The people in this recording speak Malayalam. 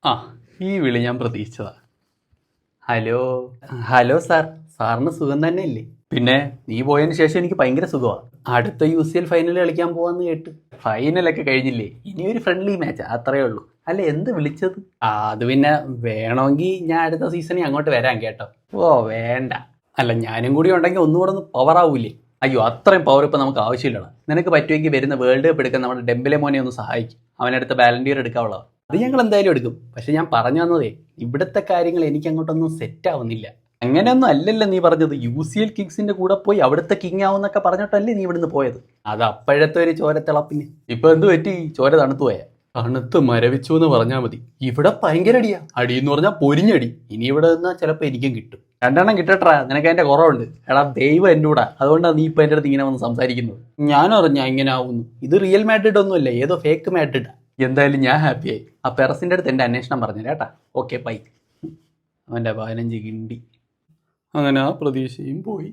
ആ ഈ വിളി ഞാൻ പ്രതീക്ഷിച്ചതാ. ഹലോ. ഹലോ സാർ, സാറിന് സുഖം തന്നെ അല്ലേ? പിന്നെ നീ പോയതിന് ശേഷം എനിക്ക് ഭയങ്കര സുഖമാണ്. അടുത്ത UCL ഫൈനൽ കളിക്കാൻ പോവാന്ന് കേട്ട്. ഫൈനലൊക്കെ കഴിഞ്ഞില്ലേ, ഇനി ഒരു ഫ്രണ്ട്ലി മാച്ച് അത്രേ ഉള്ളൂ. അല്ല എന്ത് വിളിച്ചത്? അത് പിന്നെ വേണമെങ്കിൽ ഞാൻ അടുത്ത സീസണിൽ അങ്ങോട്ട് വരാം കേട്ടോ. ഓ വേണ്ട. അല്ല ഞാനും കൂടി ഉണ്ടെങ്കിൽ ഒന്നുകൂടെ ഒന്ന് പവർ ആവൂലേ? അയ്യോ അത്രയും പവർ ഇപ്പം നമുക്ക് ആവശ്യമില്ലടാ. നിനക്ക് പറ്റുമെങ്കിൽ വരുന്ന വേൾഡ് കപ്പ് എടുക്കാൻ നമ്മുടെ ഡെംബലെ മോനെ ഒന്ന് സഹായിക്കും. അവനടുത്ത് ബാലൻഡിയർ എടുക്കാവുള്ളതാണ്. അത് ഞങ്ങൾ എന്തായാലും എടുക്കും. പക്ഷെ ഞാൻ പറഞ്ഞു വന്നതേ, ഇവിടുത്തെ കാര്യങ്ങൾ എനിക്ക് അങ്ങോട്ടൊന്നും സെറ്റ് ആവുന്നില്ല. അങ്ങനെയൊന്നും അല്ലല്ലോ നീ പറഞ്ഞത്. UCL കിങ്സിന്റെ കൂടെ പോയി അവിടുത്തെ കിങ് ആവുന്നൊക്കെ പറഞ്ഞിട്ടല്ലേ നീ ഇവിടുന്ന് പോയത്? അത് അപ്പോഴത്തെ ഒരു ചോരത്തിളപ്പിന്. ഇപ്പൊ എന്ത് പറ്റി? ചോര തണുത്തു പോയ? തണുത്ത് മരവിച്ചു എന്ന് പറഞ്ഞാൽ മതി. ഇവിടെ ഭയങ്കര അടിയാ. അടി എന്ന് പറഞ്ഞാൽ പൊരിഞ്ഞടി. ഇനി ഇവിടെ നിന്നാ ചിലപ്പോൾ എനിക്കും കിട്ടും. രണ്ടെണ്ണം കിട്ടട്ടാ, നിനക്ക് അതിന്റെ കുറവുണ്ട്. എടാ ദൈവം എൻ്റെ കൂടെ, അതുകൊണ്ടാണ് നീ ഇപ്പൊ എൻ്റെ അടുത്ത് ഇങ്ങനെ വന്ന് സംസാരിക്കുന്നത്. ഞാനും അറിഞ്ഞാ ഇങ്ങനെ ആവുന്നു. ഇത് റിയൽ മാഡ്രിഡ് ഒന്നുമല്ല, ഏതോ ഫേക്ക് മാഡ്രിഡാ. എന്തായാലും ഞാൻ ഹാപ്പിയായി. ആ പെറസിന്റെ അടുത്ത് എൻ്റെ അന്വേഷണം പറഞ്ഞു കേട്ടാ. Okay bye. അവൻ്റെ 15 കിണ്ടി. അങ്ങനെ ആ പ്രതീക്ഷയും പോയി.